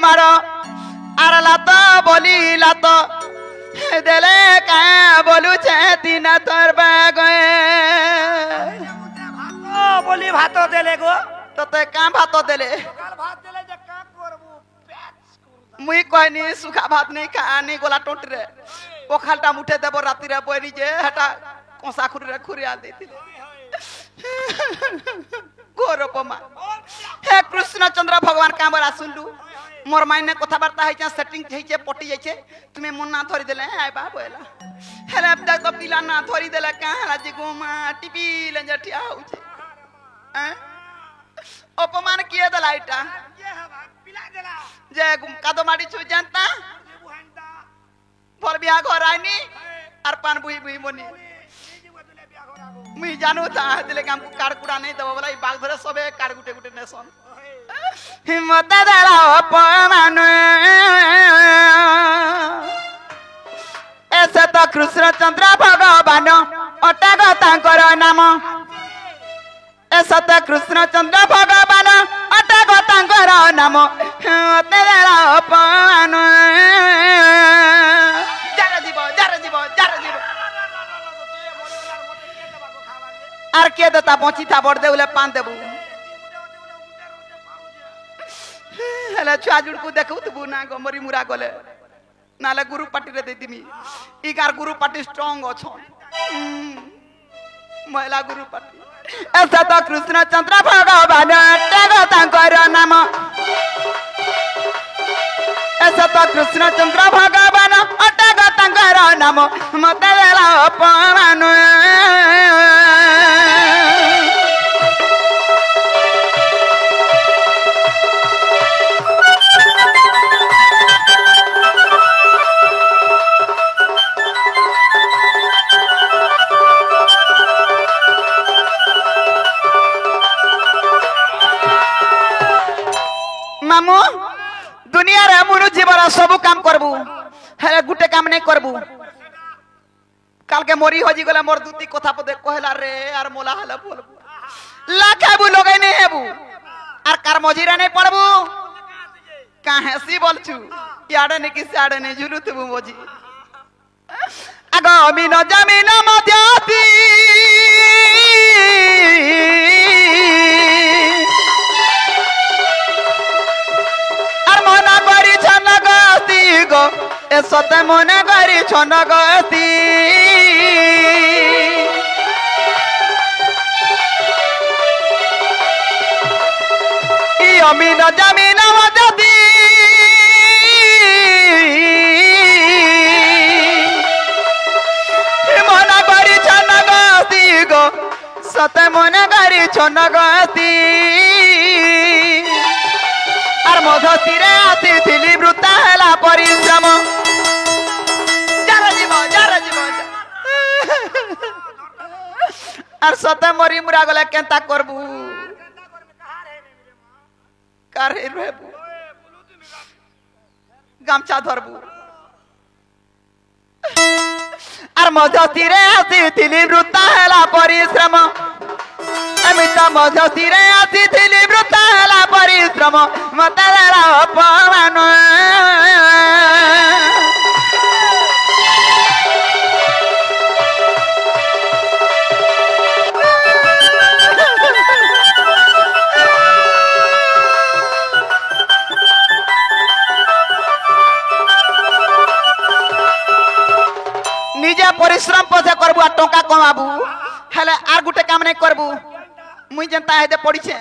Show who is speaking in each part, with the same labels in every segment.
Speaker 1: मारो आर लात बोली लात देले का बोलू छे तीन तोर बागए
Speaker 2: बोली भात देले गो
Speaker 1: तो ते का भात देले
Speaker 2: भात देले जे का करबू पेच
Speaker 1: मुई कहनी सुखा भात नहीं खानी गोला टोट रे पखालटा मुठे देबो राति रे बनी जे हटा कोसा खुरी रे खुरिया देतिले गोरपमा हे कृष्ण चंद्र भगवान कामरा सुनलु मोर माइने कथाबार्ता है सेटिंग है पटी जाइए तुम्हें मन ना धरी देले आय बा बोला हेले अब तक तो पिला ना धरी देले कहाँ राजी गोमा टीपी ले जटिया हो हैं अपमान किए देला इटा जे कादो माडी छु जानता भर बिया घर आइनी आर पान बुही बुही बनी मुई जानू था दिले काम को कार कुड़ा नहीं दबो बोला ई बाग धरे सबे कार गुटे गुटे नेसन हिम्मत देला अपमान ऐसे तो कृष्ण चंद्र भगवान अटक तांकर नाम ऐसे तो कृष्ण चंद्र भगवान अटक तांकर नाम हिम्मत देला अपमान जार जीव आर के देता पहुंची था बड़ दे उले पान देबू हेले छुआ जुड़ को देखू तबू ना गो मरी मुरा गले नाले गुरु पार्टी रे देतिमी इकार गुरु पार्टी स्ट्रांग अछन महिला गुरु पार्टी ऐसा तो कृष्ण चंद्र भगवान तेगो तांकर नाम ऐसा तो कृष्ण चंद्र भगवान अटग तांकर नाम मते देला अपमान मामू दुनिया रे मुनु जीवन सब काम करबू हेले गुटे काम नहीं करबू काल के मोरी होजी गला मोर दूती कथा पदे कहला रे आर मोला हला बोलबू लाखाबू लगै नहीं हेबू आर कार मजीरा नहीं पड़बू काहे सी बोलछु याडे ने कि साडे ने झुलुतबू मोजी आगो अमीन जमीन मध्याती ए सते मने करी छन गती ई अमीन जमीन मजदी मना करी छन गती गो सते मने करी छन गती आर मधुती रे आसीथिली वृता हैला परिश्रम जार जीव आर सते मरी मुरा गले केंता करबू कारे रहबू गामछा धरबू आर मधुती रे आसीथिली वृता हैला परिश्रम अमिता मधुती रे आसीथिली वृता हैला परिश्रम मते देला अपमान निजे परिश्रम पछे करबू आ टंका कमाबू हेले आर गुटे काम नहीं करबू मुई जनता हेदे पड़ीछे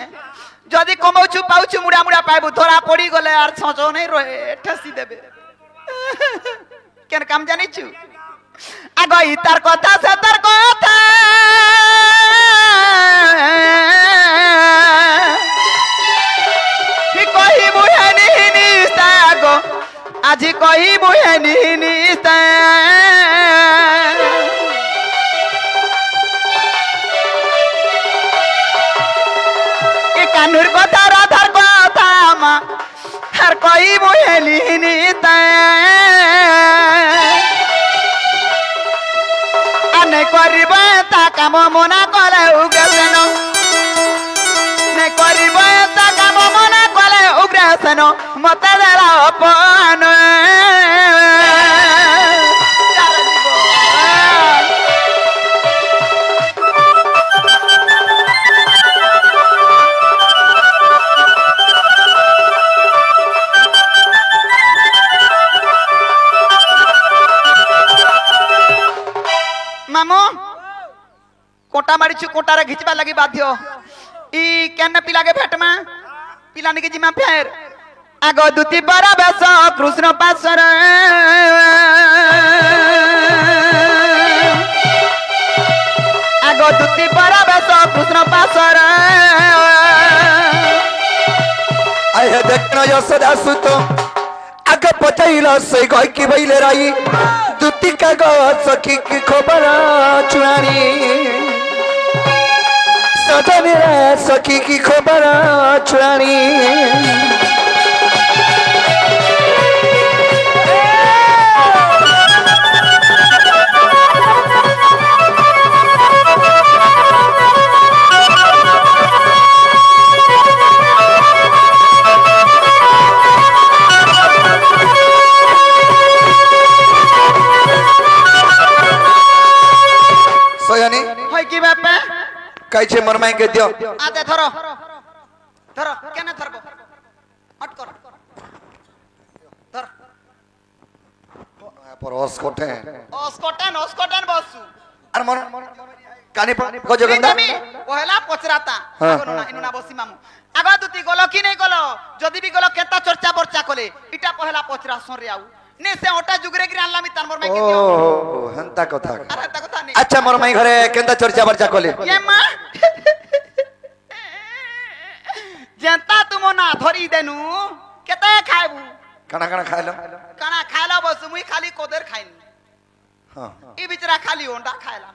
Speaker 1: जदि कमाउछु पाउछु मुड़ा मुड़ा पाइबू धरा पड़ी गले आर छचो नहीं रहे ठसी देबे केन काम जानि छु आगो ई तार कथा से तार कथा ही कहि बुहेनी निस्ता गो आजी कहि बुहेनी निस्ता कानुर कथा राधार कथा मा हर कोई बुहेली निस्ता आने करिबा ता काम मना कले उग्रसेन ने करिबा ता काम मना कले उग्रसेन মতে দেলা অপন যার জীবন মামু কোটা মারিছু কোটারে ঘিচবা লাগি বাধ্য ই কেন পিলাগে ভেটমা পিলা নিকে জিমা ফের আগ দুতি বড় বেশ কৃষ্ণ পাশর আগ দুতি বড় বেশ কৃষ্ণ পাশর
Speaker 3: আয় দেখন যশোদা সুত আগে পচাইল সে গই কি বইলে রাই দুতি কাগ সখী কি খবর চুয়ানি সজনি রে সখী কি খবর চুয়ানি সজনি
Speaker 1: হয় কি বাপে
Speaker 3: কাইছে মরমাই কে দিও
Speaker 1: আদে ধরো ধরো কেন ধরবো হট কর ধর
Speaker 3: পরস কোঠে
Speaker 1: অস্কটেন বসু
Speaker 3: আর মন কানি গজগন্ধা
Speaker 1: পহলা পচরাতা
Speaker 3: হ্যাঁ,
Speaker 1: আগো না ইনুনা বসি মামু আগো দুতি গলো কি নাই গলো যদি বি গলো কেতা চর্চা বর্চা কলে ইটা পহলা পচরা সরে আউ নে সে ওটা জুগরে গিরে আনলামি তার মরমাই কে দিও
Speaker 3: ও হেন্তা কথা
Speaker 1: আরে তা কথা নেই
Speaker 3: আচ্ছা মরমাই ঘরে কেনতা চর্চা বর্চা কলে
Speaker 1: ये माँ जनता तुम ना धरी देनु केते खाइबू
Speaker 3: কানা কানা খাইলো
Speaker 1: काना खाइला बस मुई खाली कोदर खाइन
Speaker 3: হ্যাঁ
Speaker 1: ई बिचरा खाली ओंडा खाइला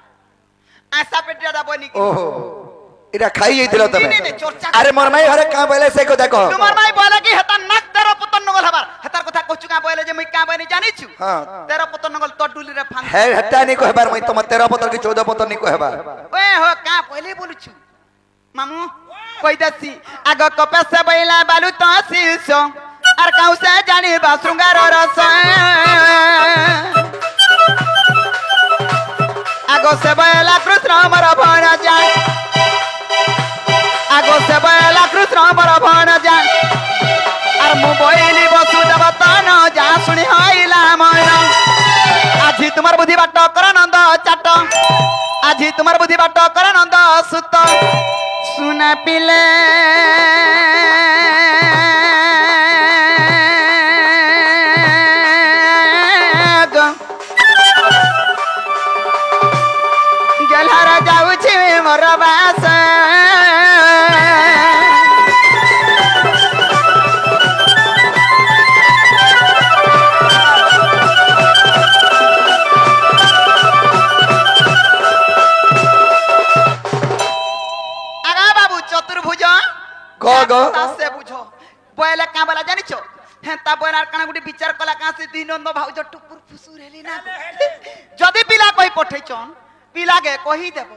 Speaker 1: ऐसा पेटिया बनी
Speaker 3: ও এটা খাই দিল তুমি
Speaker 1: নে, নে, চর্চা
Speaker 3: আরে মরমাই ঘরে কা বলে সে কথা কহ
Speaker 1: তোমার মাই বলে কি হেতা নাক তেরো পতন নগল হবার হেতার কথা কচু কা বলে যে মুই কা বনি জানিছু
Speaker 3: হ্যাঁ
Speaker 1: তেরো পতন নগল তডুলি রে ফান
Speaker 3: হে হটা নি কহবার মই তোমার 13 পতর কি 14 পতর নি কহবার
Speaker 1: ওए हो का पहले बोलुछु मामू कोई दसी आगो कपे से बैला बालू तो सीसो आर काउ से जानी बा श्रृंगार रस आगो से बैला कृष्ण मर भण जाय आगो से बैला कृष्ण मर भण जाय आर मु बैली बसु देवता न जा सुनी हइला मन আজি তোমার বুদ্ধি বাট কর নন্দ চাট আজি তোমার বুদ্ধি বাট কর নন্দ সুত সুনা পিলে গেলার যাউছি মোর বাস চতুর্ভুজ
Speaker 3: গ গ
Speaker 1: তাসে বুঝো বয়লা কা বলা জানিছো হ্যাঁ তা বয়লার কানা গুটি বিচার কলা কাছে দুই নন্দ ভাউজ টুকুর ফুসুর হেলি না যদি পিলা কই পঠাইছন পিলাগে কহি দেব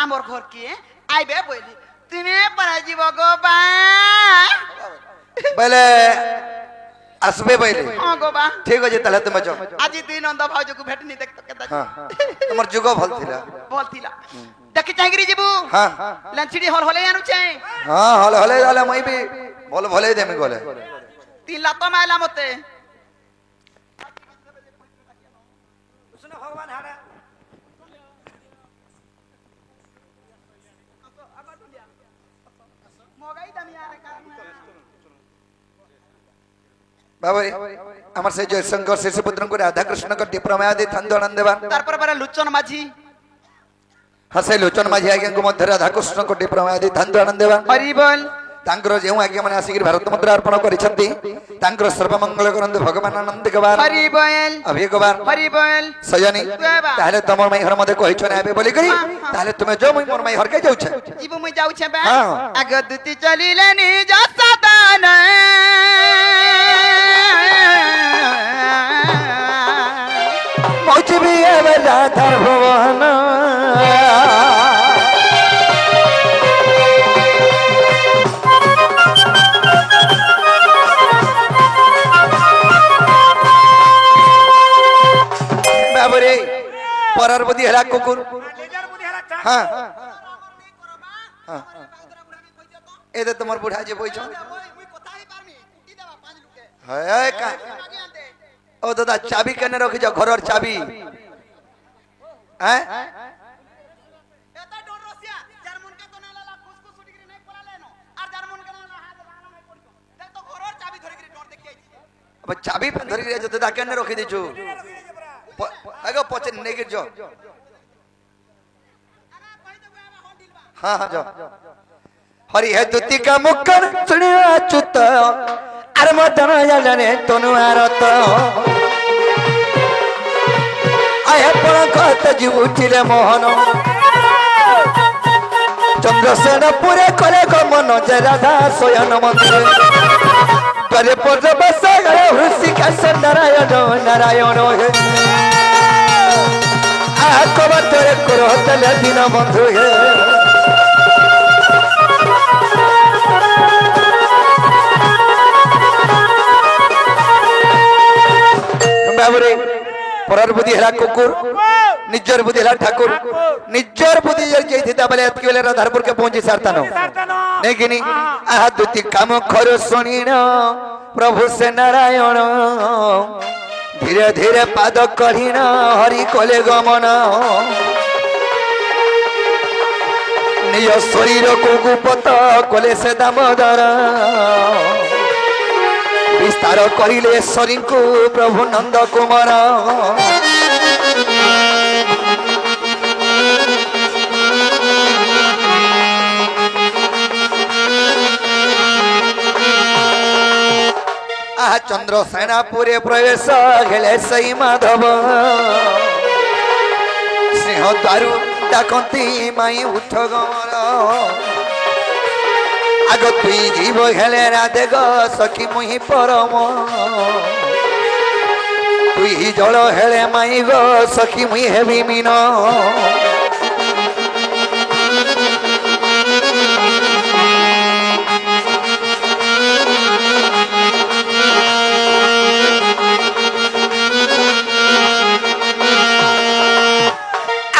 Speaker 1: আমর ঘর কে আইবে বইলি তুমি পরা জীব গো বা
Speaker 3: বলে আসবে বলে
Speaker 1: হ্যাঁ গো বা
Speaker 3: ঠিক আছে তাহলে তুমি যাও
Speaker 1: আজি দুই নন্দ ভাউজକୁ ভেটনি দেখতো কেদা
Speaker 3: হ্যাঁ তোমার যুগ ভাল ଥିଲା
Speaker 1: বলতিলা দেখি চাইগিরি ଯିବୁ
Speaker 3: হ্যাঁ
Speaker 1: লেন্সিডি হল হলে আনুছে
Speaker 3: হ্যাঁ হলে হলে তাহলে মই বি বল ভলে দেমি গলে
Speaker 1: তিন লাত মাইলা মতে
Speaker 2: उसने भगवान हारा
Speaker 3: বাবারে আমার সেই জয়শঙ্কর শিশুপুত্রଙ୍କୁ রাধা কৃষ্ণଙ୍କ ଟିପ୍ରମେୟ ଦେଇ ଥାନ୍ଦଣ ଦେବା
Speaker 1: তারপরে পরে লুচন মাঝি
Speaker 3: ହସେ ଲୋଚନ ମାଝି ଆଜ୍ଞାଙ୍କ ମଧ୍ୟ ରାଧା କୃଷ୍ଣଙ୍କ ଟିପ୍ରମେୟ ଦେଇ ଥାନ୍ଦଣ ଦେବା
Speaker 1: হরি বল
Speaker 3: ତାଙ୍କର ଯେଉଁ ଆଜ୍ଞା ମାନେ ଆସିକି ଭାରତ ମୁଦ୍ରା ଅର୍ପଣ କରିଛନ୍ତି ତାଙ୍କର ସର୍ବମଙ୍ଗଳ କରନ୍ତୁ ଭଗବାନ ଆନନ୍ଦ ଗବାର
Speaker 1: হরি বল
Speaker 3: ଅଭିୟ ଗବାର
Speaker 1: হরি বল
Speaker 3: ସଜନୀ ତାହେଲେ ତମର ମାଇ ଘର ମତେ କହିଛ ନା ଏବେ ବୋଲି କରି ତାହେଲେ ତୁମେ ଯୋ ମୁଇ ମୋର ମାଇ ଘରକେ ଯାଉଛ
Speaker 1: জীবু মুই যাউছে বে
Speaker 3: হ্যাঁ।
Speaker 1: আগ দুতি চলিলে নিজ সদান
Speaker 3: মৌচি বি এবে রাধার ভুবন हेला कुकुर
Speaker 2: लेजर बुद्धि हला चाक
Speaker 3: हाँ हाँ ए दे तुम्हार बुढ़ा जे बोइछ है का ओ दादा चाबी कने रखि जा घर और चाबी हैं अब चाबी धरि रे जो दादा कने रखि दिछु आगो पछे नै गिर जो हाँ हाँ जाओ हरि है दुति का मुक्कर सुनिया चुत अरे मदन जाने तनु आरत आया पण कहत जीवुचिले मोहन चंद्रसेन पुरे करे गमन जय राधा सोयन मंदिर करे पद बस गए हृषिका नारायण नारायण हे आ कबतरे करतले दिन बंधु हे बाबरे परर बुद्धि हला कुकुर निजर बुद्धि हला ठाकुर निजर बुद्धि जर जैथिता बले अतकी बेले राधारपुर के पहुंची सारतानो नेगिनी आहा दुति काम खरो सुनिन प्रभु से नारायण धीरे धीरे पाद कढ़िन हरि कोले गमन निज शरीर को गुपत कोले से दामोदर विस्तार करिले शरीर को प्रभु नंद कुमार आहा चंद्र सेनापुरे प्रवेश घेले सई माधव सिंह द्वारु डाकती माई उठ गमर आग तुई जीव हेले राधे ग सखी मुही परम तुई जल हेले माई ग सखी मुही हेबी मीन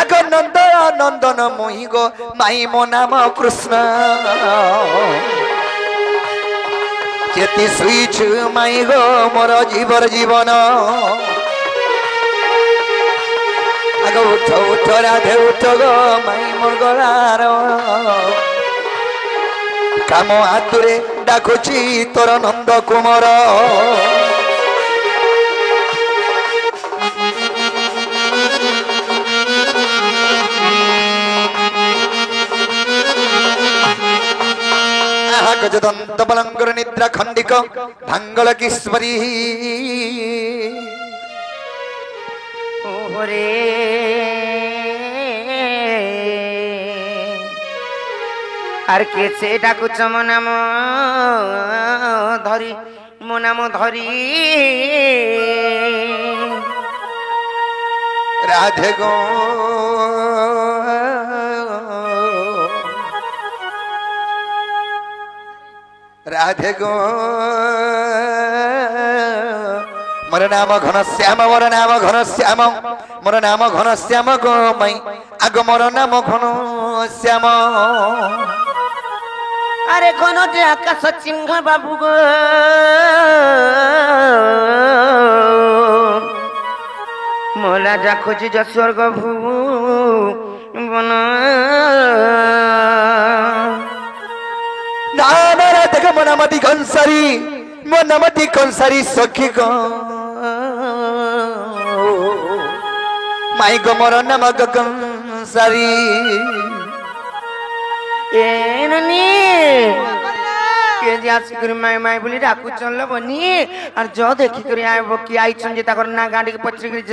Speaker 3: आग नंद नंदन मोहि गो माई मो नाम कृष्ण चेती सुईछ माई गो मोर जीवर जीवन आग उठ उठ राधे उठ गो माई मोर गलार काम हातुरे डाकुची तोर नंद कुमार गजदंत बलंगर निद्रा खंडिक भांगल किस्वरी
Speaker 4: ओरे আর কে সে ডাকুছ মো নাম ধরি মো নাম ধরি
Speaker 3: राधे गो राधे गो मोर नाम घन श्याम मोर नाम घन श्याम मोर नाम घन श्याम गो मई आग मोर नाम घन श्याम
Speaker 4: আরে ঘনটে আকাশ সিংহ বাবু গো মোলা যা খুঁজি যা স্বর্গ ভুবন
Speaker 3: नाना राधे मोर नाम घनसारी मोर नाम घनसारी सखी गो माई गो मोर नाम गगनसारी
Speaker 4: এনি কে যা শিখরি মাই মাই বলি ডাকু চলল বনি আর জ দেখি করে আইব কি আইছন যে তাকর না গাড়ি কে পছরি করে জ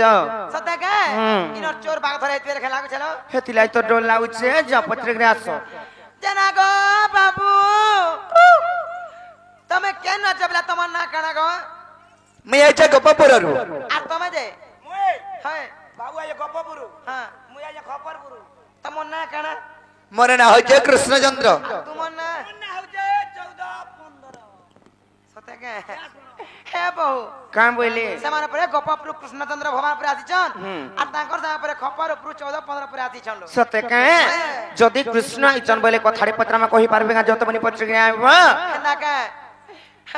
Speaker 1: সত্যি কে ইনর চোর বাগ ধরে এতে খেলা গেছিল
Speaker 4: হেতিলাই তো ডর লাগুছে জ পছরি করে আসো
Speaker 1: জানা গো বাবু তুমি কেন জবলা তোমার না কানা গো
Speaker 3: मैं याच्या गप्पापुरारू
Speaker 1: আর তুমি যে
Speaker 2: মুই
Speaker 1: হ্যাঁ
Speaker 2: বাবু আইয়া গপ্পপুরু
Speaker 1: হ্যাঁ
Speaker 2: মুই আইয়া খপরপুরু
Speaker 1: তোমার না কানা
Speaker 3: मोर ना होचे कृष्णचंद्र
Speaker 1: তোমার না
Speaker 2: না হউছে 14 15
Speaker 1: সত্যি কে হ্যাঁ বহু
Speaker 4: কাঁ বইলে
Speaker 2: ସେମାନେ ପରେ ଗୋପପୁର କୃଷ୍ଣଚନ୍ଦ୍ର ଭଗବାନ ପରେ ଆସିଛନ୍
Speaker 4: ହୁଁ।
Speaker 2: আর ତାଙ୍କର ସାଙ୍ଗେ ପରେ ଖପର ଉପରୁ 14-15 ପରେ ଆସିଛନ୍ ଲୋ
Speaker 4: সতে কাঁ যদি কৃষ্ণ আইছন বলে কথাড়ে পত্রামা কহি পারবে না যত মনি পত্রিকা আইব
Speaker 2: কেনা কে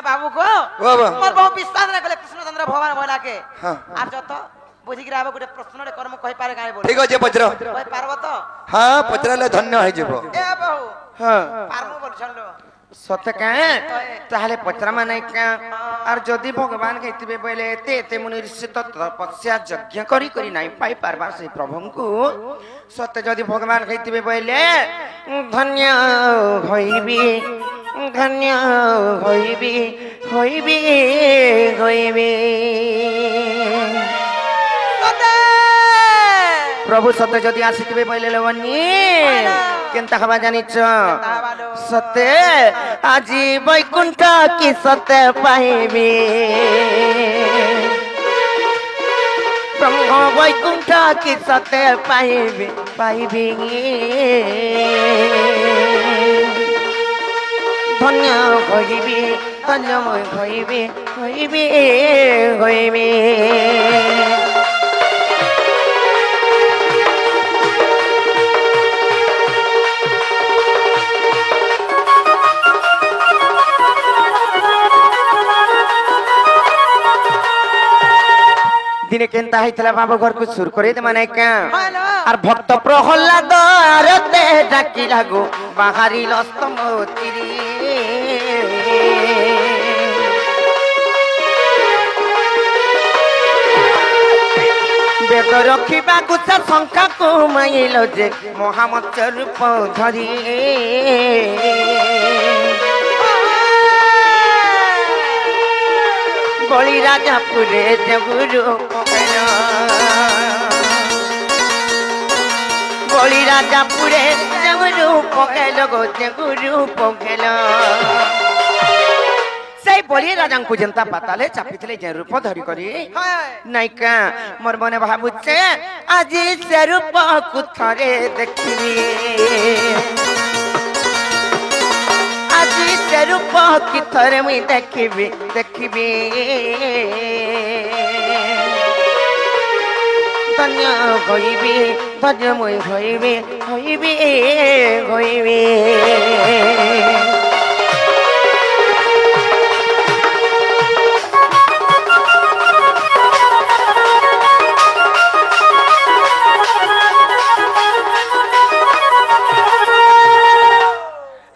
Speaker 2: বাবু কো
Speaker 3: বাবা।
Speaker 2: মোর বহু বিশ্বাস না কলে কৃষ্ণচন্দ্র ভগবান বলা কে
Speaker 3: হ্যাঁ।
Speaker 2: আর যত বুঝি গিরা গোটে প্রশ্নরে কর্ম কহি পারে গায় বল
Speaker 3: ঠিক আছে পচর
Speaker 2: কহি পারবো তো
Speaker 3: হ্যাঁ পচরালে ধন্য হয়ে যাব
Speaker 2: এ বহু
Speaker 4: হ্যাঁ
Speaker 2: পারবো বলছন লো
Speaker 4: সতে কাঁ তাহলে পত্রামা নাই কাঁ আর যদি ভগবান কইতিবে বলে এতে এতে মুনি ঋষি তো তপস্যা যজ্ঞ করি করি নাই পাই পারবা সেই প্রভুଙ୍କୁ সতে যদি ভগবান কইতিবে বলে ধন্য হইবি ধন্য হইবি হইবি হইবি প্রভু সতে যদি আসিবে বলে লবনি কেনতা হবা জানিছ সতে আজি বৈকুণ্ঠ কি সতে পাইবি ব্রহ্ম বৈকুণ্ঠ কি সতে পাইবি পাইবি ধন্য হইবি ধন্য হইবি হইবি হইবি দিনে কেনতা হইতলা বাবা ঘরকু সুর করে দে মানে কা আর ভক্ত প্রহ্লাদ আরতে ডাকি লাগো বাহারিল স্তম্ভতিরি বেদ রখিবা গুছা সংখ্যা কমাইল যে মহামৎস রূপ ধরি বলি রাজাপুরে দেগুরু পকেল বলি রাজাপুরে দেগুরু পকেল গো দেগুরু পকেল সেই বলি রাজাঙ্কু যেন্তা পাতালে চাপিଥିଲେ যে রূপ ধরি করি নাইকা মোর মনে ভাবুছে আজি সে রূপকু থরে দেখিবি আজি সে রূপ কি থরে মুই দেখিবি দেখিবি ধন্য হইবি ধন্য মুই হইবি হইবি হইবি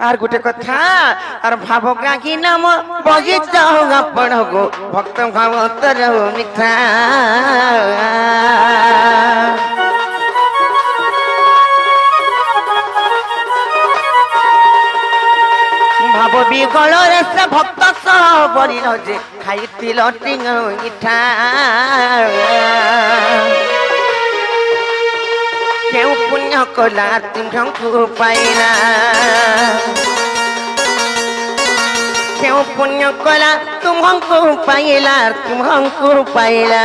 Speaker 4: আর গোটে কথা আর ভাব কাকি নাম বগিচ আপন গো ভক্ত ভাব তর মিথ্যা ভাব বিগଳରେ ସେ ଭକ୍ତ ସହ ବରିଲ ଯେ ଖାଇଥିଲ ଟିଙ୍ଗ ଇଠା କେଉଁ ପୁଣ୍ୟ କଲା ତୁମ୍ଭଙ୍କୁ ପାଇଲା କେଉଁ ପୁଣ୍ୟ କଲା ତୁମ୍ଭଙ୍କୁ ପାଇଲା ତୁମ୍ଭଙ୍କୁ ପାଇଲା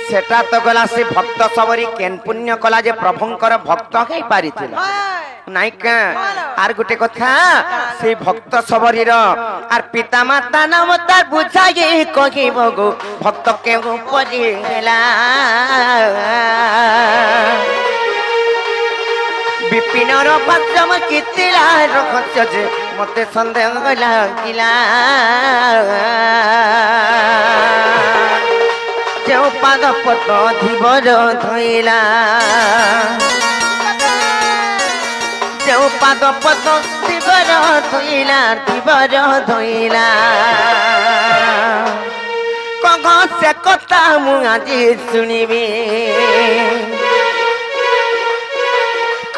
Speaker 4: সেটা তো গলা সে ভক্ত সবরি কেন পুণ্য কলা যে প্রভুঙ্কর ভক্ত হই পারিছিল নাইকা আর গোটে কথা সেই ভক্ত সবরির আর পিতা মাতা নাম তার বুঝাই কহিব গো ভক্ত কেউ পরি হেলা বিপিনর পাত্রম কিতিলা রহস্য যে মতে সন্দেহ লাগিলা ଯେଉଁ ପାଦ ପଦ ଧୀବର ଧଇଲା ଯେଉଁ ପାଦ ପଦ ଧୀବର ଧଇଲା ଧୀବର ଧଇଲା କହ ସେ କଥା ମୁଁ ଆଜି ଶୁଣିବି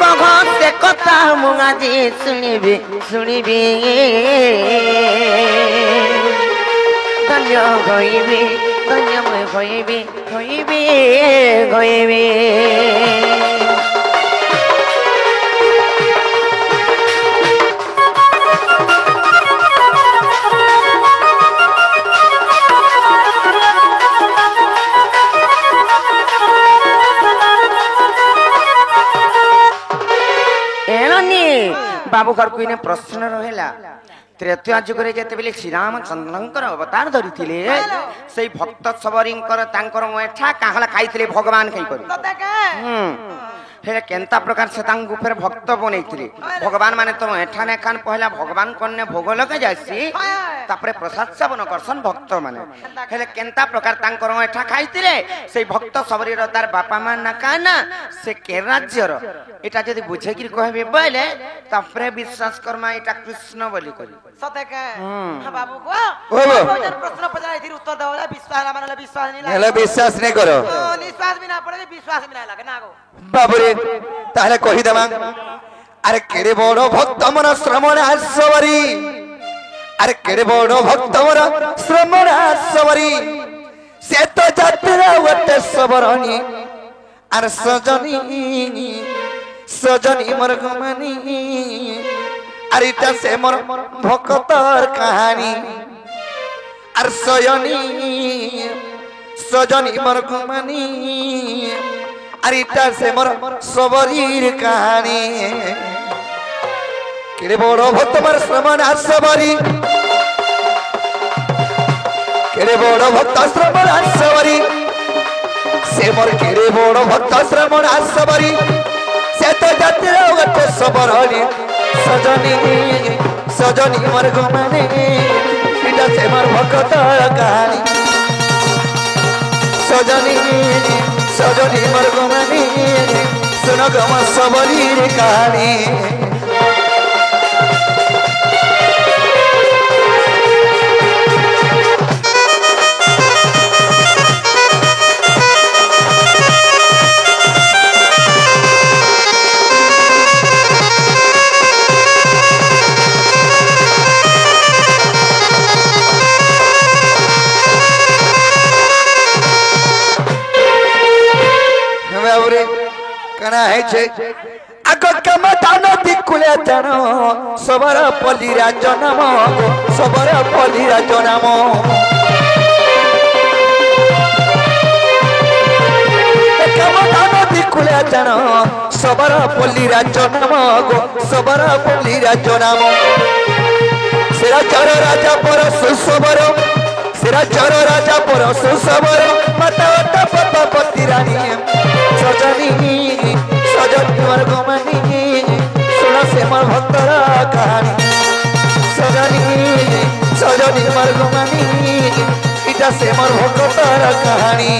Speaker 4: କହ ସେ କଥା ମୁଁ ଆଜି ଶୁଣିବି ଶୁଣିବି ধন্য হইবি ধন্য মই হইবি হইবি হইবি এলনি বাবু ঘর কুইনে প্রশ্ন রহিলা त्रेतया जुगरे जेतेबेले श्री रामचंद्रंकर अवतार धरिथिले सेई भक्त सबरींकर तांकर एठा काहला खाइथिले भगवान कहि करी
Speaker 2: तते के
Speaker 4: हे केंता प्रकार से तांग ऊपर भक्त बनैथिले भगवान माने तो एठा ने खान पहला भगवान कन्ने भोग लगे जासी तापरे प्रसाद सेवन करसन भक्त माने हेले केंता प्रकार तांकर एठा खाइथिले सेई भक्त सबरीर तार बापा मा ना काना से के राज्यर एटा जदी बुझे कि कहबे बोले तापरे विश्वास करमा एटा कृष्ण बोली करी
Speaker 2: सते के बाबू को
Speaker 3: ओ बाबू।
Speaker 2: जन प्रश्न पचाई थी उत्तर देवला विश्वास ना मानले विश्वास नहीं
Speaker 3: हेला विश्वास नहीं करो
Speaker 2: विश्वास भी ना पड़े विश्वास भी ना लगे ना गो
Speaker 3: बाबुरे ताहले कहि देमा अरे केड़े बड़ भक्त मन श्रमण आसवरी अरे केड़े बड़ भक्त मन श्रमण आसवरी से तो जात्रा वटे सबरणी अरे सजनी सजनी मोर गमनी अरे इटा से मोर भक्तर कहानी अरे सयनी सजनी मोर गमनी अरे इटा से मोर सबरीर कहानी केड़े बड़ भक्त मोर श्रमण आसवरी केड़े बड़ भक्त श्रमण आसवरी से मोर केड़े बड़ भक्त श्रमण आसवरी से तो जात्रा गटे सबरणी सजनी सजनी मोर गमनी इटा से मोर भक्त कहानी सजनी सजनी मोर गमनी सुन गम सबरीर कहानी कना है छे आगो कम दान दिकुले जानो सबरा पलिरा जनम सबरा पलिरा जनम कम दान दिकुले जानो सबरा पलिरा जनम सबरा पलिरा जनम सेरा चर राजा पर सुसबर सेरा चर राजा पर सुसबर माता पता पति रानी सजनी सजनी मोर गमनी सुन से मोर भक्तर कहानी सजनी सजनी मोर गमनी इटा से मोर भक्तर कहानी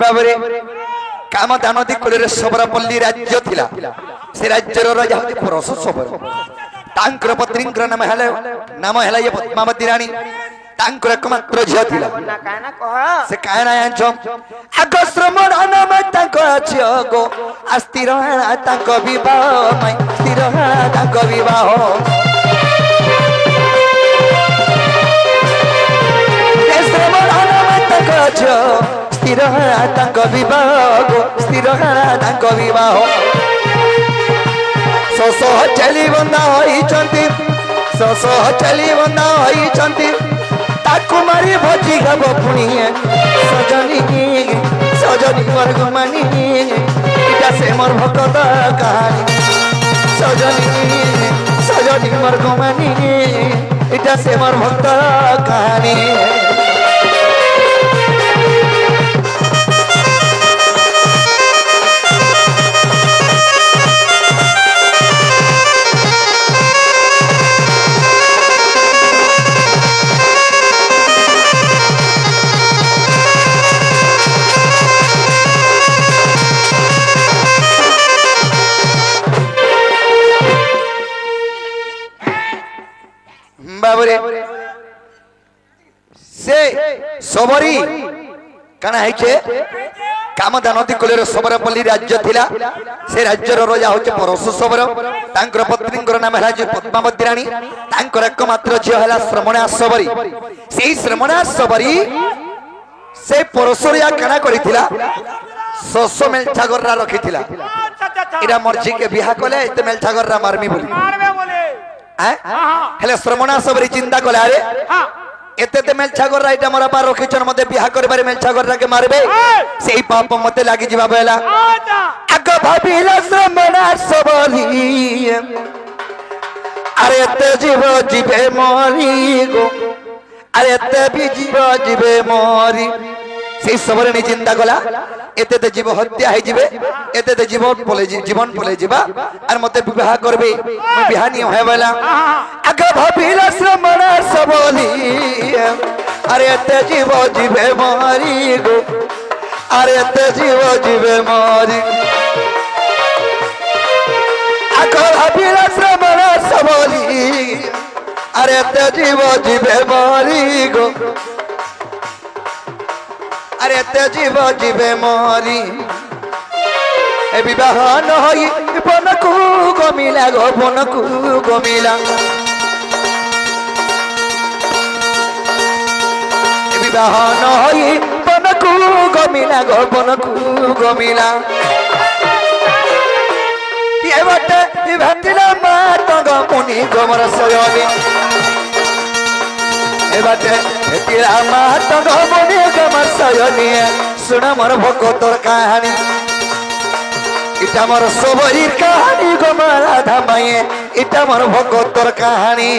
Speaker 3: बाबरे काम दान दिकुले सबरापल्ली राज्य थिला से राज्यर राजा होते परस सबर तांकर पत्नींकर नाम हैला ये पद्मावती रानी तांकर एकमात्र झियो थिला
Speaker 4: ना काना कह
Speaker 3: से कायना यांचो आग श्रमण नाम तांको झियो गो अस्थिर हेला तांको विवाह माई स्थिर हेला तांको विवाह श्रमण नाम तांको झियो स्थिर हेला तांको विवाह स्थिर हेला तांको विवाह ससह चली बंदा होई चंती ससह चली बंदा होई चंती ताकू मारी भोजी गब पुणी सजनी सजनी मोर गमनी इटा से मोर भक्त कहानी सजनी सजनी मोर गमनी इटा से मोर भक्त कहानी बाबरे से सबरी काना है छे कामदा नदी कूल सबरपल्ली राज्य थिला से राज्यर राजा होचे परशु सबर तांकर पत्नींकर नाम है पद्मावती रानी तांकर एकमात्र झियो है श्रमणा सबरी से श्रमणा सबरी से परशुरिया काना करिथिला ससो मेलछागररा रखिथिला इरा मर्जी के बिहा कले एते मेलछागररा मारमी बोली हैं हेले श्रमणा सबरी चिंता कले अरे एते ते मेलछागररा इटा मोरा पार रखिछन मते बिहा करबारे मेलछागररा के मारबे सेही पाप मते लागि जिबा बेला आग भाबिला श्रमणा सबरी अरे एते जीव जीवे मरी गो अरे एते भी जीव जीवे मरी से सबरणी चिंता कला एते ते जीव हत्या है जीवे एते ते जीवन पले जीवा और मते विवाह करबे मैं बिहा नहीं होय वाला आग भाबिला श्रमणा सबली अरे एते जीव जीवे मरी गो अरे एते जीव जीवे मरी आग भाबिला श्रमणा सबली अरे एते जीव जीवे मरी गो अरे ते जीव जीवे मरी ए विवाह न होई बनकु गमिला गो बनकु गमिला ए विवाह न होई बनकु गमिला गो बनकु गमिला ये बटे भातिला मातंग मुनि गमर सयनी एबाटे हेतिरा मातंग मुनि गमर सयनी सुन मोर भगतोर कहानी इटा मोर सबरीर कहानी गमर राधा माये इटा मोर भगतोर कहानी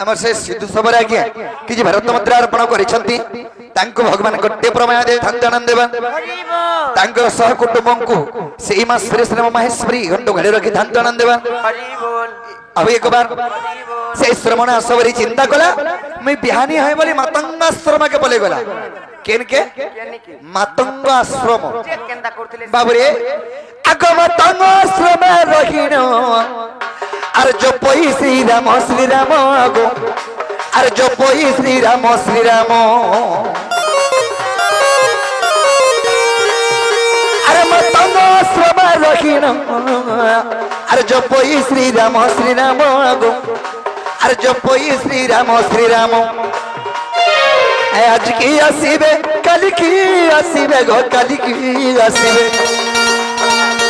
Speaker 3: हमर से सिद्धू सबर आज्ञा कि जे भारत मुद्रा अर्पण करिसंती तांको भगवान गट्टे प्रमाण दे धनदान देबा तांको सह कुटुंबंकु सेही मास श्री श्री महेश्वरी घंटो घड़े रखि धनदान देबा अब एक बार से श्रमणा सबरी चिंता कला मैं बिहानी है बोली मातंग आश्रम के बोले गला केन के मातंग आश्रम बाबरे आग मातंग आश्रम रहिनो अरे जो पोई श्री राम गो अरे जो पोई श्री राम अरे मतंग आश्रम रखिन अरे जो पोई श्री राम गो अरे जो पोई श्री राम आज की आसीबे कल की आसीबे गो कल की आसीबे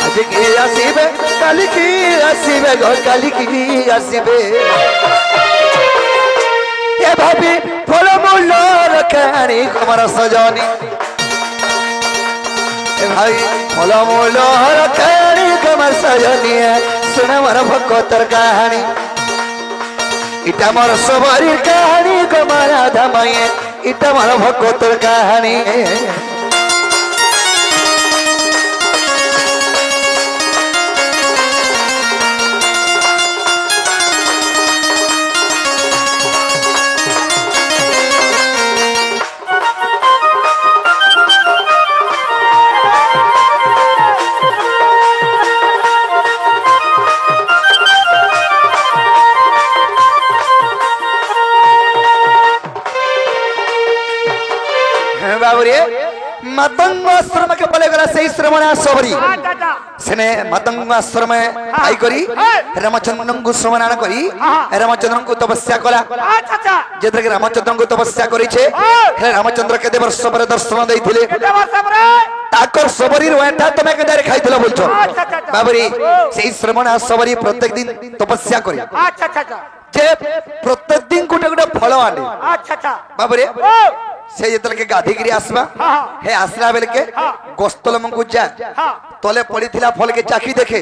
Speaker 3: आज की आसीबे कल की आसीबे गो कल की आसीबे ये भाभी फल मूल रखानी हमारा सजानी ए भाई फल मूल रखानी हमारा सजानी है सुना हमारा भक्तर कहानी इटा मोर सबरी कहानी हमारा धमाए इटा मोर भक्तर कहानी मतंग आश्रम के बोले गला से श्रमणा सबरी सेने मतंग आश्रम आई करी रामचंद्र को श्रमणान करी रामचंद्र को तपस्या कला जेतरे के रामचंद्र को तपस्या करी छे हे रामचंद्र केते वर्ष पर दर्शन देइथिले ताकर सबरी रोएठा तमे केदार खाइथिला बोलछो बाबरी से श्रमणा सबरी प्रत्येक दिन तपस्या करी जे प्रत्येक दिन गुटे गुटे फल आने बाबरे से जतल के गाधी गिरी आसबा हे आसला बेल के गोस्तल मंगु जा तले पड़ी थिला फल के चाखी देखे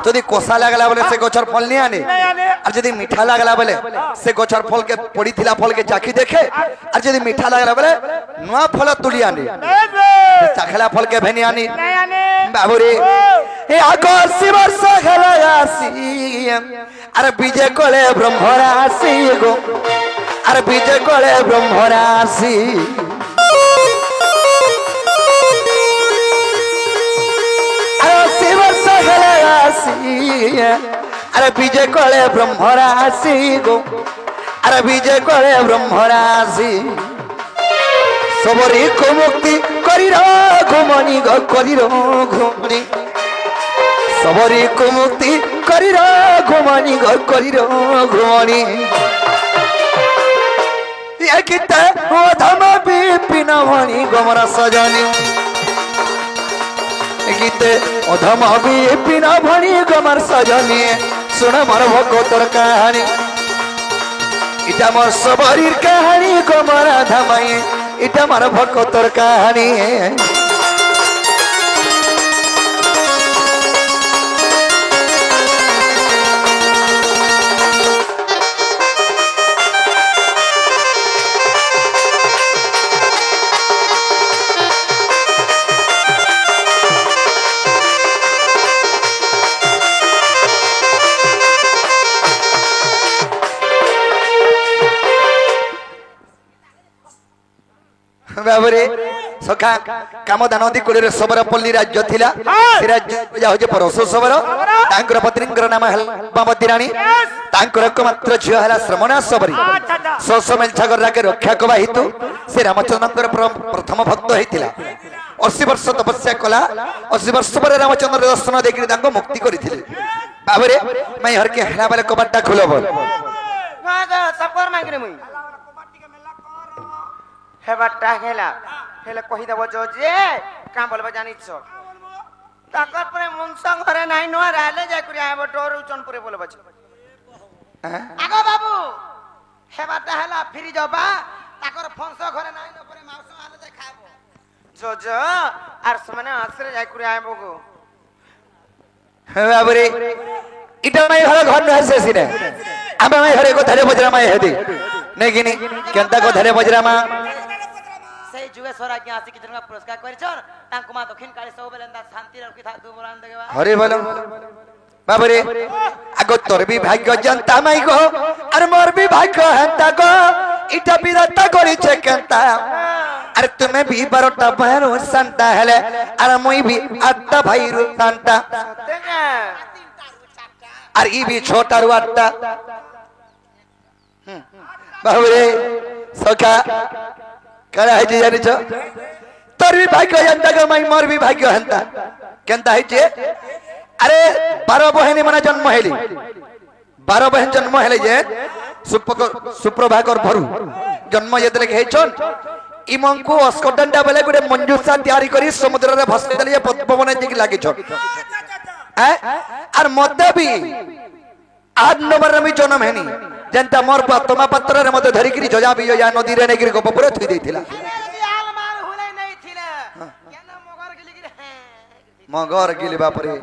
Speaker 3: जदी कोसा लागला बोले से गछर फल नहीं आने और जदी मीठा लागला बोले से गछर फल के पड़ी थिला फल के चाखी देखे और जदी मीठा लागला बोले नुआ फल तुली आने चाखला फल के भेनी आनी बाबूरे हे आगोसी वर्ष घरासी अरे विजय कोले ब्रह्मरासी गो अरे विजय कोले ब्रह्मरासी अरे विजय कोले ब्रह्मरासी गो अरे विजय कोले ब्रह्मरासी सबरी को मुक्ति करी घुमनी गो करी घुमनी सबरी को मुक्ति करी घुमनी गो करी घुमनी ये किते धम विपिन भणी गमरा सजनी गीते अधम विपिन भणी गमर सजनी सुन मोर भगवतर कहानी इटा मोर सबरीर कहानी गमर धमाई इटा मोर भगवतर कहानी बाबरे सखा कामदान नदी कूल सबरपल्ली राज्य थिला से राज्य होजे परसो सबर तांकर पत्नींकर नाम हेल्पावती रानी तांकर एकमात्र झियो हला श्रमणा सबरी सस मेलछागर राके रक्षा कबा हेतु से रामचंद्रकर प्रथम भक्त हेतिला 80 वर्ष तपस्या कला 80 वर्ष पर रामचंद्र दर्शन देखि तांको मुक्ति करिथिले बाबरे मैं हर के हला बाले कबाटा खोलो बोल
Speaker 4: सपर मांगरे मुई हे बाटा खेला हेले कहि देबो जे का बोलबा जानि छ ताकर परे मुंसा घरे नाही न रहले जाय करी आबो डोर उचनपुरे बोलबा छ आगो बाबू हे बाटा हेला फिरी जबा ताकर फंस घरे नाही न परे मांस आले जाय खाबो जो आर समने आसरे जाय करी आबो गो
Speaker 3: हे बाबरे इटा मैं घर घर न हसे सिने आबे मैं घरे को धरे बजरा मैं हेदी नै गिनी केंता को धरे बजरा मा
Speaker 1: जुगेश्वर आज्ञा आसी कि जन पुरस्कार करिछन तांको मा दक्षिण काली सब बेलंदा शांति रखि था दु बोलान देबा
Speaker 3: हरे बोलो बाबरे आगो तोर भी भाग्य जनता माई गो अरे मोर भी भाग्य हंता गो इटा बिरता करी छे केंता अरे तुम्हें भी बरोटा भरो संता हेले अरे मुई भी आत्ता भाई रु संता अरे ई भी छोटा रु आत्ता बाबरे सखा करा है जे जानि छ तोर भी भाग्य हंता गो माई मोर भी भाग्य हंता केंता है जे अरे 12 बहनी मना जन्म हेली 12 बहन जन्म हेले जे सुप्रभाकर भरू जन्म जेतले के हेछन इमंकु अस्कटंडा बेले गुडे मंजूसा तयारी करी समुद्र रे भसले देलिए पद्मवन जे लागि छ आर मते भी आज नंबर में जन्म हेनी जनता मोर तमा पत्र रे मते धरी करी जजा बियो या नदी रे नेगिरी गोपपुर थुई देथिला मगर गिली बाप रे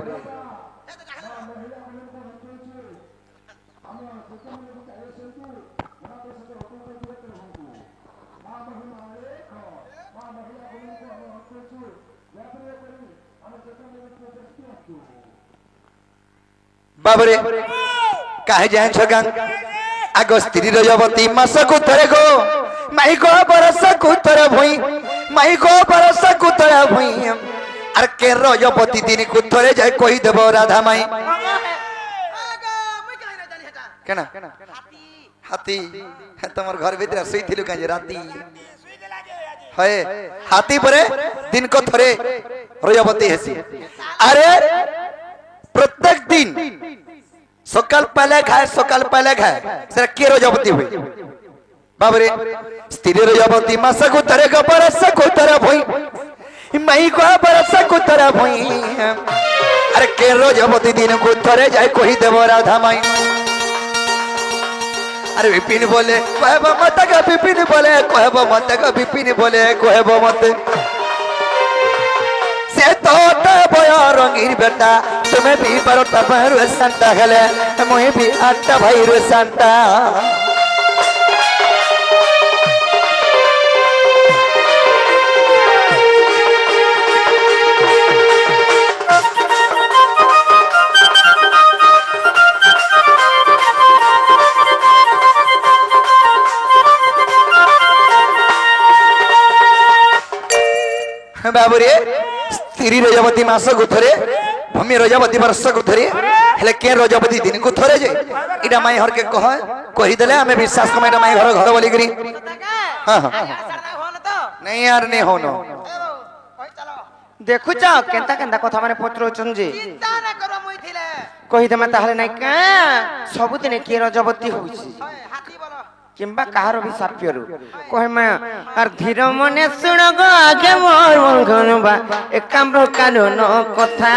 Speaker 3: बाबरे काहे जाय छगन आगो स्त्री रजवती मास को थरे गो माई को बरस को थरे भई माई को बरस को थरे भई अरे के रजवती दिन को थरे जाय कहि देबो राधा माई केना हाथी तमर घर भीतर सोई थिलु काजे राती है हाथी परे दिन को थरे रजवती हेसी अरे प्रत्येक दिन सकाल पहले खाए से के रजवती हुई बाबरे स्त्री रजवती मास को तरह का बरस को तरह भई मई को बरस को तरह भई अरे के रजवती दिन को थरे जाए कहि देबो राधा माई अरे विपिन बोले कहब मत का विपिन बोले कहब मत का विपिन बोले कहब मत से तो बय रंगीर बेटा तुम्हें भी बरता भाई सांता हेले मुहे भी आटा भाई सांता बाबू रे स्त्री रजवती मास को थरे भूमि रजवती वर्ष को थरे हेले के रजवती दिन को थरे जे इडा माई हर के कहि देले हमें विश्वास कमे इडा माई घर घर बोली करी हां हां नहीं यार नहीं होनो
Speaker 4: देखु छ केंता केंता कथा माने पत्रो छन जे
Speaker 2: चिंता ना करो मुई थिले
Speaker 4: कहि देमा ताहले नै का सब दिन के रजवती होइछि
Speaker 2: हाथी बोलो
Speaker 4: किंबा काହାର भी साप्यरु कहे मैं आर धीर मने सुन गो आगे मोर मंगनबा एकाम्र कानून कथा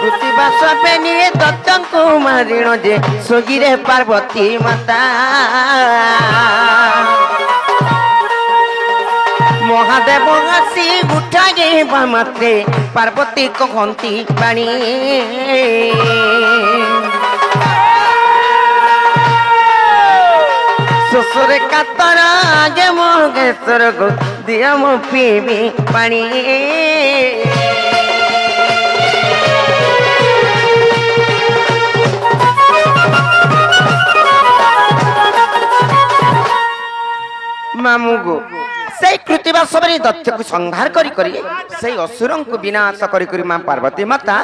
Speaker 4: प्रतिबास बेनी दत्तंकु मारिण जे सोगिरे पार्वती माता महादेव आसी उठागे माते पार्वती कहती पानी शोषरे कातर आगे मगेश्वर गो दिया मो पीबी पानी मामू गो से कृतिबा सबरी दत्त को संहार करी करी से असुरं को विनाश करी करी मां पार्वती माता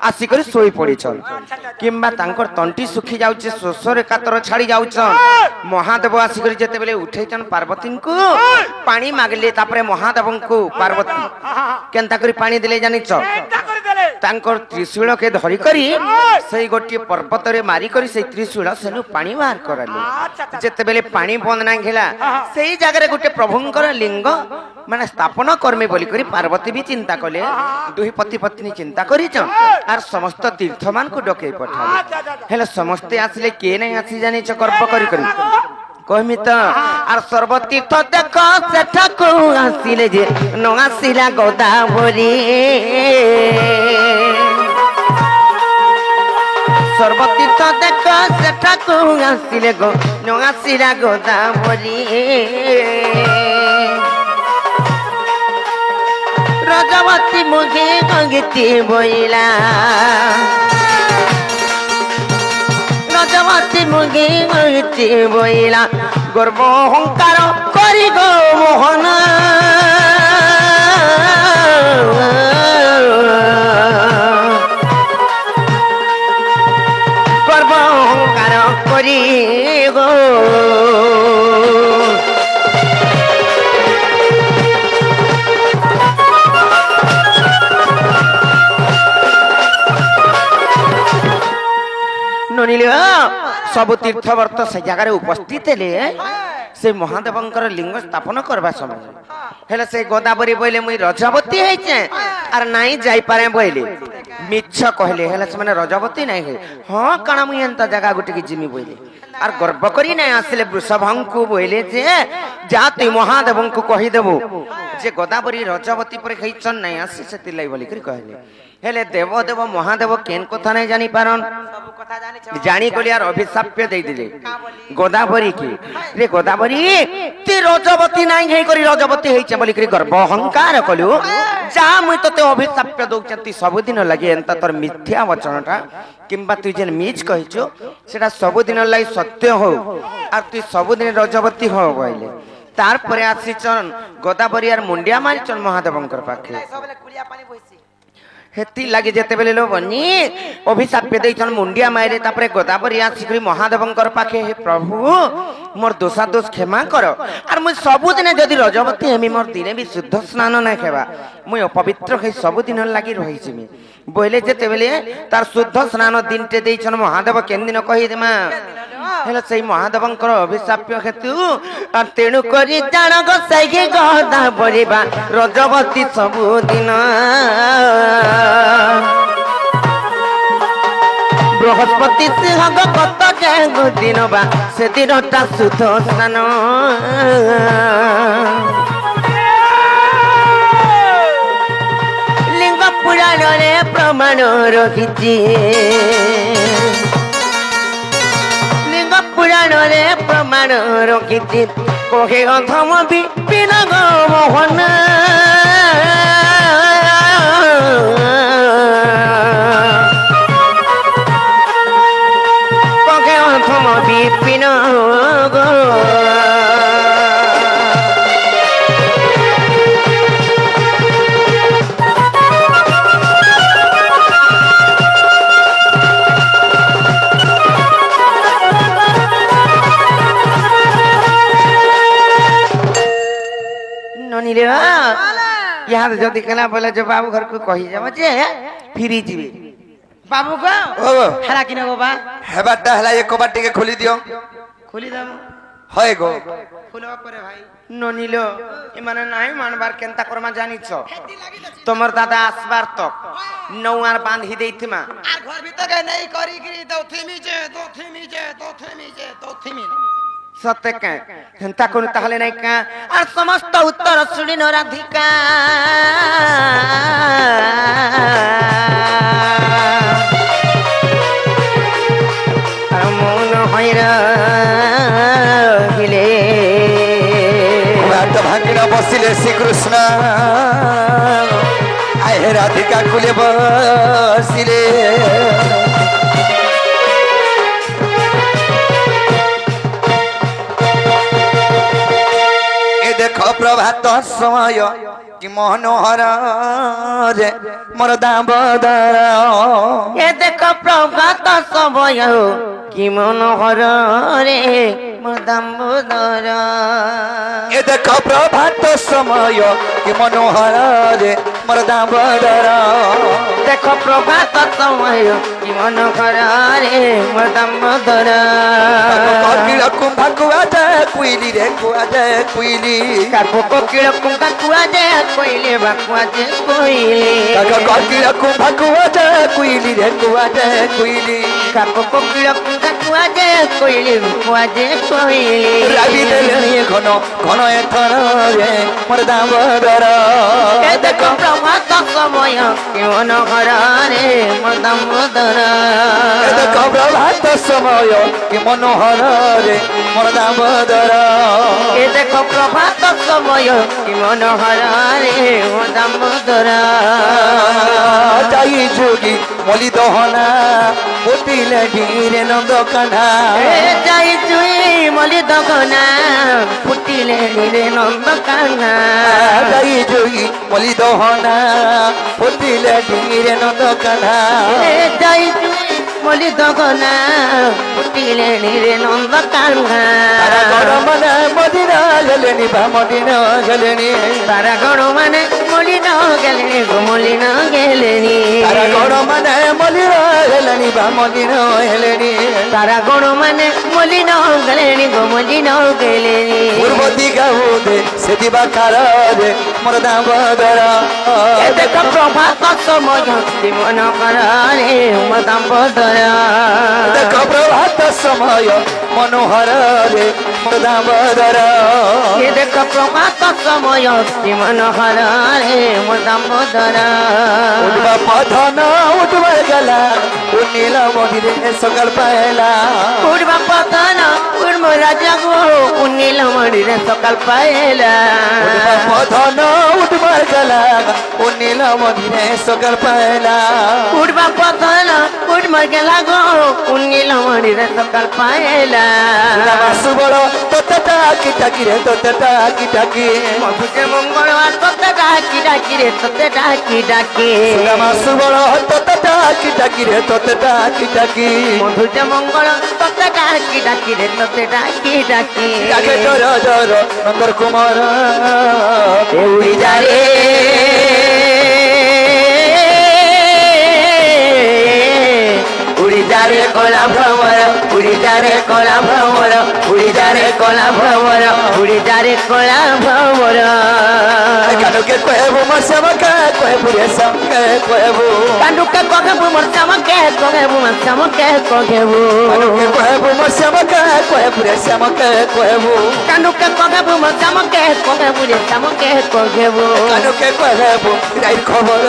Speaker 4: आसी करी सोई पड़ी छन किंबा तांकर तंटी सुखी जाउचे शोषरे कातर छाड़ी जाउछन महादेव आसी करी जेते बेले उठैछन पार्वती को पानी मागले तापरे महादेव को पार्वती केनता करी पानी दिले जानि छ तांकर त्रिशूल के धरी करी से गोटी पर्वत रे मारी करी से त्रिशूल सेनु पानी बाहर करले जेते बेले पानी बंद ना घेला सेही जगह रे गोटे प्रभुंकर लिंग माने स्थापन कर्मे बोली करी पार्वती भी चिंता कले दुही पति पत्नी चिंता करी छन आर समस्त तीर्थमान को डके पठाले हेले समस्त आसले के नै आसी जानि छ कर्प करी करी कहमी त आर सर्वतीर्थ देख सेठा को आसिले जे न आसिला गोदावरी सर्वतीर्थ देख सेठा को आसिले गो न आसिला गोदावरी रजवती मुगे गंगती बोइला रजवती मुगे गंगती बोइला गर्व अहंकार करी गो मोहन गर्व अहंकार करी गो सब तीर्थवर्त से जगह उपस्थित हेले से महादेवंकर लिंग स्थापन करबा समय हेले से गोदावरी बोले मुई रजवती है आर नाई जाई पारे बोले मिछ कहले हेले से माने रजवती नहीं है हां काना मुई एंता जगह गुटी की जिमी बोले आर गर्व करी नहीं आसले वृषभंकु बोले जे जा तु महादेवंकु कहि देबो जे गोदावरी रजवती पर खैचन नहीं आसी से तिलाई बोली करी कहले हेले देव देव महादेव केन कथा नहीं जानी पारन
Speaker 2: सब कथा जानि छ
Speaker 4: जानी कोली यार अभिशाप्य दे दिले गोदावरी की रे गोदावरी ती रजवती नाही हे करी रजवती हेचे बोली करी गर्व अहंकार कलु जा मुई तते अभिशाप्य दउचती सब दिन लागि एंता तोर मिथ्या वचनटा किंबा तू जेन मीच कहिचो सेटा सब दिन लाई सत्य हो आ तू सब दिन रजवती हो बोइले तार परे आसीचन गोदावरी यार मुंडिया मारिचन महादेवंकर पाखे
Speaker 2: सबले कुलिया पानी बहिसी
Speaker 4: हेती लगे जेते बेले लो बनी अभिशाप्य देइछन मुंडिया मारे तापरे गोदावरी आसीकरी महादेवंकर पाखे हे प्रभु मोर दोषा दोष क्षमा कर आर मु सब दिन जदी रजवती हेमी मोर दिने भी शुद्ध स्नान ना खेबा मु अपवित्र हे सब दिन लागि रहिछि मी बोले जेते बेले तार शुद्ध स्नान दिनटे देइछन महादेव केन दिन कहि देमा हेले सही महादेवंकर अभिशाप्य हेतु आ तेणु करी जान गसाइके गदा बरिबा रजवती सब दिन ରଘୁପତି ସିଂହ କତ କେଉଁ ଦିନ ବା ସେଦିନଟା ସୁଧ ସ୍ନାନ ଲିଙ୍ଗ ପୁରାଣରେ ପ୍ରମାଣ ରଖିଛି ଲିଙ୍ଗ ପୁରାଣରେ ପ୍ରମାଣ ରଖିଛି କହେ ଅଧମ ବିପିନ ମୋହନ କହେ ଅଧମ ବିପିନ यहाँ जदि कहना बोले जो बाबू घर को कही जाब जे फिरी जीवे बाबू को हरा कि बा
Speaker 3: हेबाटा हला ये कबाट के खोली दियो
Speaker 4: खोली दम
Speaker 3: होय गो
Speaker 4: खोलवा परे भाई ननिलो ए माने नाही मानबार केनता करमा जानिछ तोमर दादा आसबार तक नौआर बांधी देथिमा
Speaker 2: আর ঘর ভিতরে নেই করি গিরি তো থিমি যে তো থিমি যে তো থিমি যে তো থিমি
Speaker 4: सत्य का हेंता कोन ताहले नाही का और समस्त उत्तर सुनिन राधिका मन हैरा हिले
Speaker 3: बात भागिना बसिले श्री कृष्ण आए राधिका कुले बसिले देखो प्रभात समय कि मनोहर रे मोर दामोदर
Speaker 4: ए देखो प्रभात समय कि मनोहर रे मोर दामोदर
Speaker 3: ए देखो प्रभात समय कि मनोहर रे मोर दामोदर
Speaker 4: देखो प्रभात समय कि मनोहर रे मोर दामोदर
Speaker 3: कोकिल कुंभा कुआ दे कुइली रे कुआ दे कुइली
Speaker 4: काको कोकिल कुंभा कुआ दे कोइले बा कुआ दे कोइले
Speaker 3: काको कोकिल कुंभा कुआ दे कुइली रे कुआ दे कुइली
Speaker 4: काको कोकिल कुंभा कुआ दे कोइले कुआ दे कोइले
Speaker 3: रावी देले घन घन एथर रे मोर दामोदर
Speaker 4: ए देखो प्रभात समय कि मनोहर रे मोर दामोदर
Speaker 3: ए देखो प्रभात समय कि मनोहर रे मोर दामोदर
Speaker 4: ए देखो प्रभात समय कि मनोहर रे मोर दामोदर
Speaker 3: जाई जोगी मली दहना बोटिले ढीरे नंद कान्हा
Speaker 4: ए जाई जुई मली दगना फुटिले रे नंद कान्हा
Speaker 3: जाई जोगी मली दहना बोटिले ढीरे नंद कान्हा
Speaker 4: ए जाई जुई मली दगना फुटिले रे नंद कान्हा
Speaker 3: तारा गण माने मदिना गलेनी भा मदिना गलेनी
Speaker 4: तारा गण माने मली न गेलेनी गोमली न गेलेनी
Speaker 3: तारा गण माने मदिना गलेनी भा मदिना हेलेनी
Speaker 4: तारा गण माने मली न गेलेनी गोमली न गेलेनी
Speaker 3: पूर्वती गाउदे सेदिबा रे मोर दामोदर
Speaker 4: ए देखो प्रभात समय कि मनोहर रे मोर दामोदर
Speaker 3: देखो प्रभात समय मनोहर रे मोर दामोदर
Speaker 4: ए देखो प्रभात समय कि मनोहर रे मोर दामोदर
Speaker 3: उठवा पधन उठवा गला उनील मदिरे सकाळ पायला
Speaker 4: उड़वा पतन उड़म राजा गो उन्नील मणि रे सकाल पाएला
Speaker 3: उठवा पधन उठवा गला उनील मदिरे सकाळ पायला
Speaker 4: उड़वा पतन उड़म गेला गो उन्नील मणि रे सकाल पाएला
Speaker 3: सुबळ तोते टाकी टाकी रे तोते टाकी टाकी
Speaker 4: मधुके मंगलवार तोते डाकी डाकी रे तोते डाकी डाकी
Speaker 3: सुबळ तोते टाकी टाकी रे तोते टाकी टाकी
Speaker 4: मधुके मंगल तोते डाकी डाकी रे तोते डाकी डाकी
Speaker 3: डाके जर जर नंदर कुमार
Speaker 4: उड़ी जा रे उड़ी जा रे कोला भ्रमर उड़ी जा रे कोला भ्रमर उड़ी जा रे कोला भ्रमर उड़ी जा रे कोला भ्रमर
Speaker 3: कान কানুকে কহেবু মোর শ্যামকে কহেবু রে শ্যামকে কহেবু
Speaker 4: কানুকে কহেবু মোর শ্যামকে কহেবু মোর শ্যামকে কহেবু
Speaker 3: কানুকে কহেবু মোর শ্যামকে কহেবু রে শ্যামকে কহেবু
Speaker 4: কানুকে কহেবু মোর শ্যামকে কহেবু রে শ্যামকে কহেবু
Speaker 3: কানুকে কহেবু যাই খবর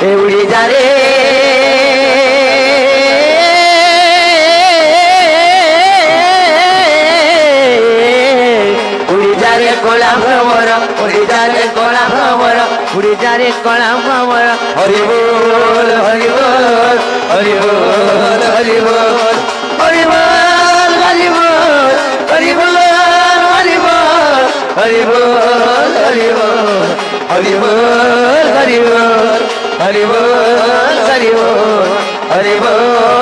Speaker 4: এ উড়ি যা রে উড়ি যা রে কলা ভ্রমর উড়ি যা রে কলা ভ্রমর উড়ি যা রে কলা ভ্রমর
Speaker 3: হরি বল হরি বল হরি বল হরি বল
Speaker 4: হরি বল হরি বল হরি বল হরি বল হরি বল হরি বল হরি বল হরি বল হরি বল হরি বল হরি বল